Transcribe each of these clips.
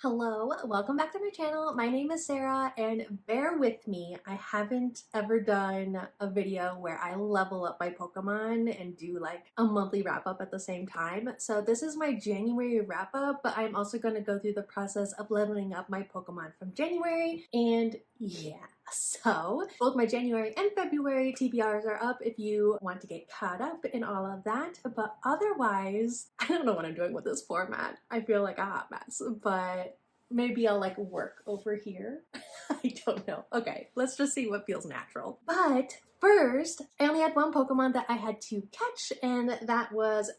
Hello, welcome back to my channel. My name is Sarah and bear with me. I haven't ever done a video where I level up my Pokemon and do like a monthly wrap up at the same time. So this is my January wrap up, but I'm also going to go through the process of leveling up my Pokemon from January and yeah. So both my January and February TBRs are up if you want to get caught up in all of that, but otherwise, I don't know what I'm doing with this format. I feel like a hot mess, but maybe I'll like work over here. I don't know. Okay, let's just see what feels natural. But first, I only had one Pokemon that I had to catch, and that was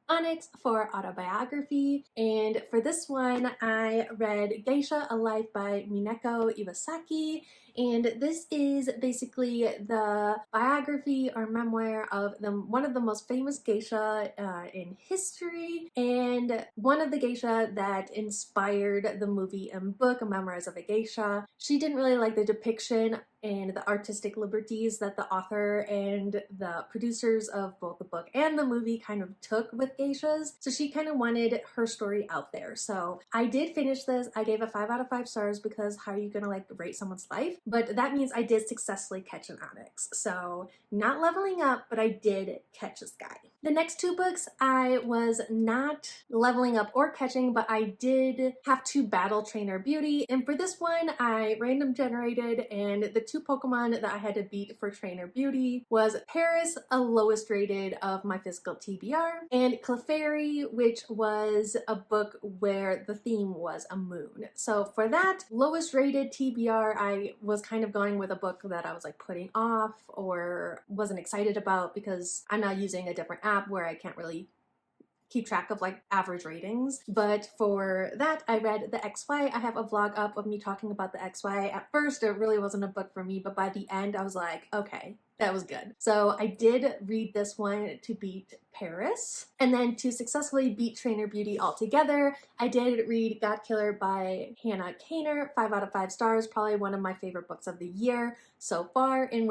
Onyx for autobiography, and for this one I read Geisha: A Life by Mineko Iwasaki, and this is basically the biography or memoir of one of the most famous geisha in history, and one of the geisha that inspired the movie and book Memoirs of a Geisha. She didn't really like the depiction and the artistic liberties that the author and the producers of both the book and the movie kind of took with geishas. So she kind of wanted her story out there. So I did finish this. I gave a 5 out of 5 stars because how are you gonna like rate someone's life? But that means I did successfully catch an Onyx. So not leveling up, but I did catch this guy. The next two books I was not leveling up or catching, but I did have to battle Trainer Beauty. And for this one, I random generated, and the two Pokemon that I had to beat for Trainer Beauty was Paris, a lowest rated of my physical TBR, and Clefairy, which was a book where the theme was a moon. So for that lowest rated TBR, I was kind of going with a book that I was like putting off or wasn't excited about because I'm not using a different app where I can't really keep track of like average ratings. But for that, I read the XY. I have a vlog up of me talking about the XY. At first, it really wasn't a book for me, but by the end, I was like, okay, that was good. So I did read this one to beat Paris, and then to successfully beat Trainer Beauty altogether, I did read God Killer by Hannah Kaner, 5 out of 5 stars, probably one of my favorite books of the year so far, and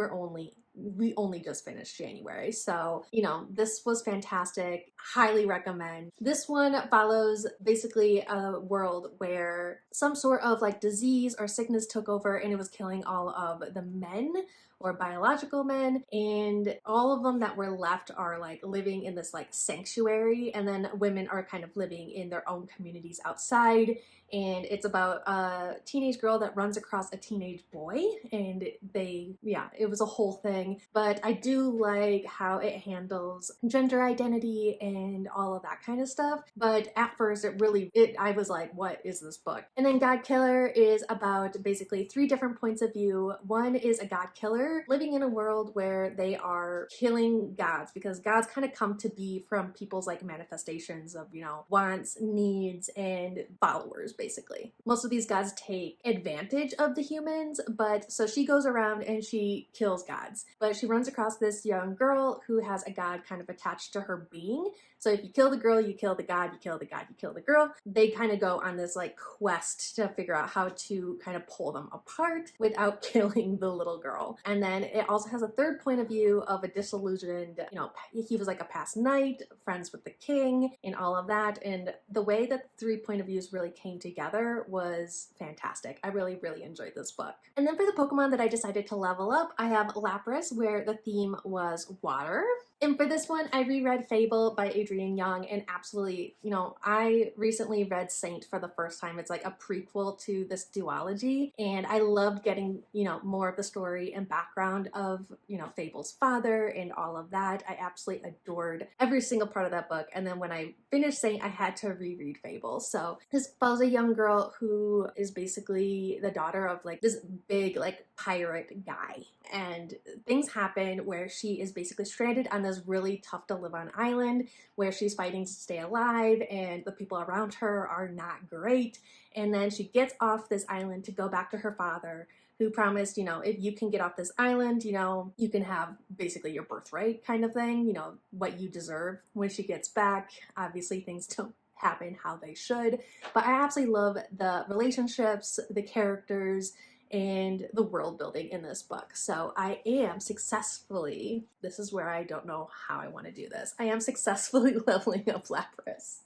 we only just finished January. So, you know, this was fantastic. Highly recommend. This one follows basically a world where some sort of like disease or sickness took over and it was killing all of the men or biological men, and all of them that were left are like living in this like sanctuary, and then women are kind of living in their own communities outside. And it's about a teenage girl that runs across a teenage boy, and it was a whole thing. But I do like how it handles gender identity and all of that kind of stuff. But at first I was like, what is this book? And then God Killer is about basically 3 different points of view. One is a God killer living in a world where they are killing gods, because gods kind of come to be from people's like manifestations of, you know, wants, needs, and followers. Basically, most of these gods take advantage of the humans, but so she goes around and she kills gods. But she runs across this young girl who has a god kind of attached to her being. So if you kill the girl, you kill the god, you kill the god, you kill the girl. They kind of go on this like quest to figure out how to kind of pull them apart without killing the little girl. And then it also has a third point of view of a disillusioned, you know, he was like a past knight, friends with the king, and all of that. And the way that the 3 point of views really came together was fantastic. I really, really enjoyed this book. And then for the Pokemon that I decided to level up, I have Lapras, where the theme was water. And for this one, I reread Fable by Adrienne Young, and absolutely, you know, I recently read Saint for the first time. It's like a prequel to this duology, and I loved getting, you know, more of the story and background of, you know, Fable's father and all of that. I absolutely adored every single part of that book. And then when I finished Saint, I had to reread Fable. So this follows a young girl who is basically the daughter of like this big like pirate guy, and things happen where she is basically stranded on this really tough to live on island where she's fighting to stay alive, and the people around her are not great. And then she gets off this island to go back to her father, who promised, you know, if you can get off this island, you know, you can have basically your birthright kind of thing, you know, what you deserve. When she gets back, obviously things don't happen how they should, but I absolutely love the relationships, the characters, and the world building in this book. So I am successfully, this is where I don't know how I want to do this, I am successfully leveling up Lapras.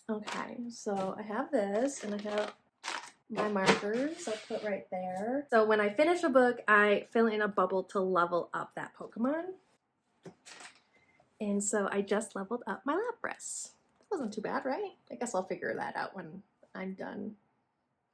Okay, so I have this and I have my markers I'll put right there. So when I finish a book, I fill in a bubble to level up that Pokemon. And so I just leveled up my Lapras. That wasn't too bad, right? I guess I'll figure that out when I'm done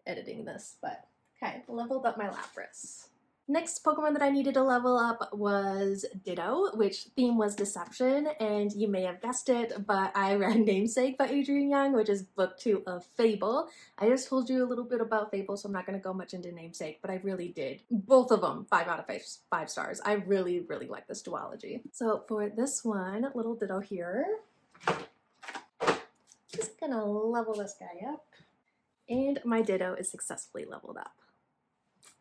editing this, but okay, leveled up my Lapras. Next Pokemon that I needed to level up was Ditto, which theme was deception, and you may have guessed it, but I read Namesake by Adrian Young, which is book 2 of Fable. I just told you a little bit about Fable, so I'm not going to go much into Namesake, but I really did. Both of them, 5 out of 5 stars. I really, really like this duology. So for this one, little Ditto here, just gonna level this guy up, and my Ditto is successfully leveled up.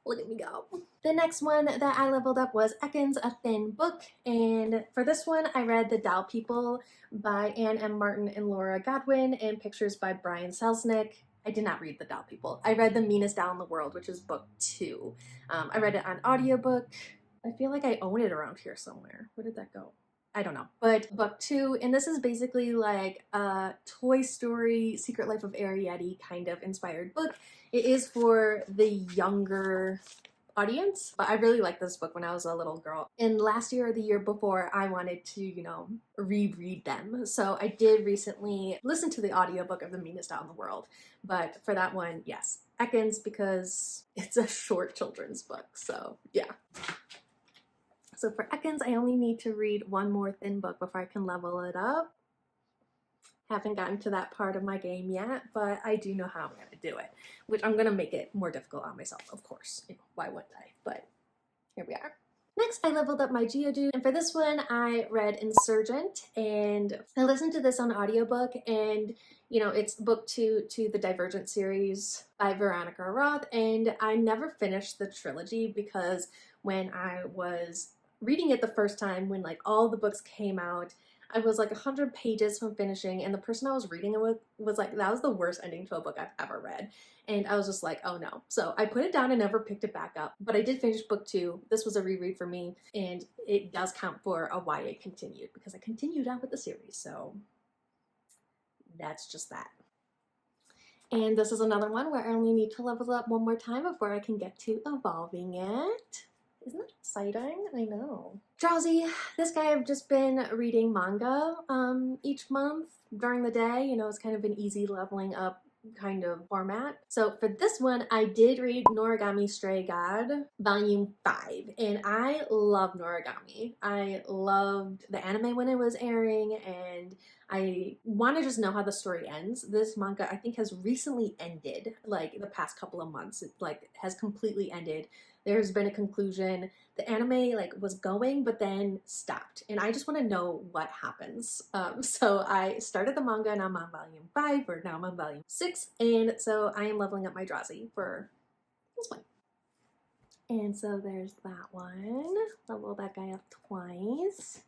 Look at me go. The next one that I leveled up was Ekin's A Thin Book, and for this one I read The Doll People by Anne M. Martin and Laura Godwin and pictures by Brian Selznick. I did not read The Doll People. I read The Meanest Doll in the World, which is book 2. I read it on audiobook. I feel like I own it around here somewhere. Where did that go? I don't know. But book 2, and this is basically like a Toy Story Secret Life of Arrietty kind of inspired book. It is for the younger audience, but I really liked this book when I was a little girl. And last year or the year before, I wanted to, you know, reread them. So I did recently listen to the audiobook of The Meanest Doll in the World. But for that one, yes, Ekin's, because it's a short children's book. So yeah. So for Ekin's, I only need to read one more thin book before I can level it up. Haven't gotten to that part of my game yet, but I do know how I'm going to do it, which I'm going to make it more difficult on myself, of course. You know, why wouldn't I? But here we are. Next, I leveled up my Geodude, and for this one, I read Insurgent, and I listened to this on audiobook, and, you know, it's book 2 to the Divergent series by Veronica Roth, and I never finished the trilogy because when I was reading it the first time, when, like, all the books came out, I was like 100 pages from finishing, and the person I was reading it with was like, that was the worst ending to a book I've ever read. And I was just like, oh no. So I put it down and never picked it back up. But I did finish book 2. This was a reread for me, and it does count for a YA continued because I continued on with the series. So that's just that. And this is another one where I only need to level up one more time before I can get to evolving it. Isn't that exciting? I know. Drowsy. This guy I've just been reading manga each month during the day. You know, it's kind of an easy leveling up kind of format. So for this one, I did read Noragami Stray God Volume 5, and I love Noragami. I loved the anime when it was airing, and I want to just know how the story ends. This manga, I think, has recently ended, like the past couple of months. It like has completely ended. There's been a conclusion. The anime like was going, but then stopped. And I just want to know what happens. So I started the manga and I'm on volume 5, or now I'm on volume 6. And so I am leveling up my Drowsy for this one. And so there's that one. Level that guy up twice.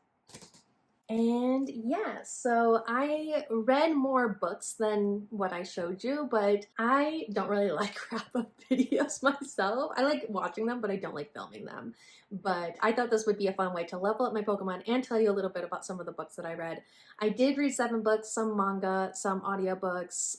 And yeah, so I read more books than what I showed you, but I don't really like wrap-up videos myself. I like watching them, but I don't like filming them. But I thought this would be a fun way to level up my Pokemon and tell you a little bit about some of the books that I read. I did read 7 books, some manga, some audiobooks,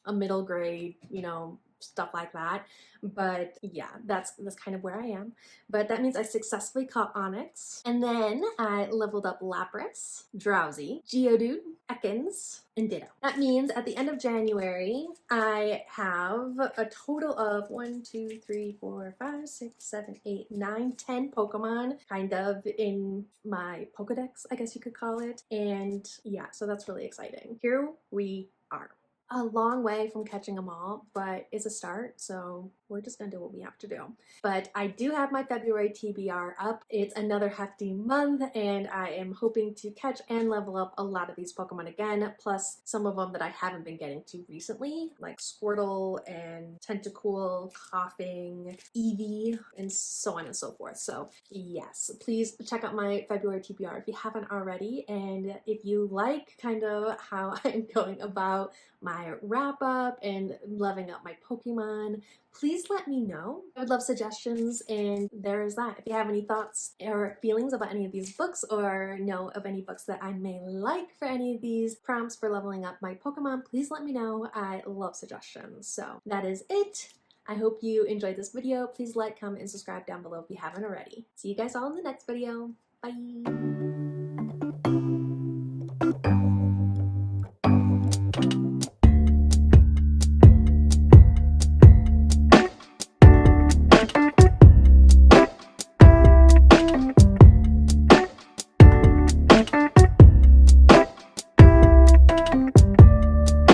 a middle grade, you know, stuff like that. But yeah, that's kind of where I am. But that means I successfully caught Onyx, and then I leveled up Lapras, Drowsy, Geodude, Ekans, and Ditto. That means at the end of January, I have a total of 1, 2, 3, 4, 5, 6, 7, 8, 9, 10 Pokemon kind of in my Pokedex, I guess you could call it. And yeah, so that's really exciting. Here we are. A long way from catching them all, but it's a start, so we're just gonna do what we have to do. But I do have my February TBR up. It's another hefty month, and I am hoping to catch and level up a lot of these Pokemon again, plus some of them that I haven't been getting to recently, like Squirtle and Tentacool, Coughing, Eevee, and so on and so forth. So yes, please check out my February TBR if you haven't already, and if you like kind of how I'm going about my wrap up and leveling up my Pokemon, please let me know. I would love suggestions, and there is that. If you have any thoughts or feelings about any of these books, or know of any books that I may like for any of these prompts for leveling up my Pokemon, please let me know. I love suggestions. So that is it. I hope you enjoyed this video. Please like, comment, and subscribe down below if you haven't already. See you guys all in the next video. Bye!